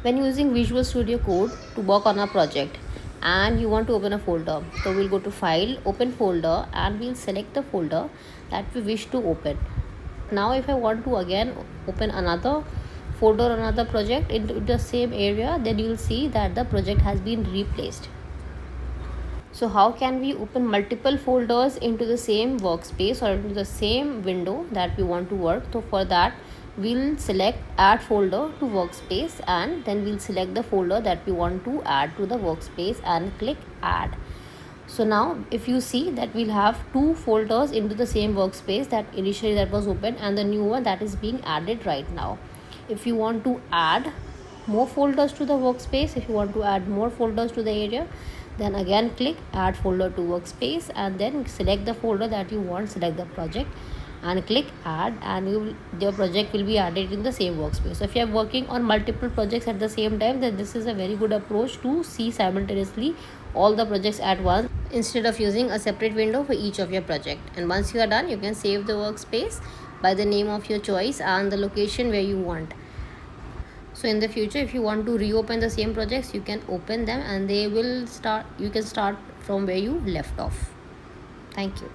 When using Visual Studio Code to work on a project and you want to open a folder, so we'll go to File, Open Folder, and we'll select the folder that we wish to open. Now if I want to again open another folder, another project into the same area, then you will see that the project has been replaced. So how can we open multiple folders into the same workspace or into the same window that we want to work? So for that, we'll select add folder to workspace, and then we'll select the folder that we want to add to the workspace and click add. So now if you see that we'll have two folders into the same workspace, that initially that was open and the new one that is being added right now. If you want to add more folders to the workspace, if you want to add more folders to the area, then again click add folder to workspace and then select the folder that you want, select the project and click add, and your project will be added in the same workspace. So if you are working on multiple projects at the same time, then this is a very good approach to see simultaneously all the projects at once instead of using a separate window for each of your project. And once you are done, you can save the workspace by the name of your choice and the location where you want. So in the future, if you want to reopen the same projects, you can open them and they will start, you can start from where you left off. Thank you.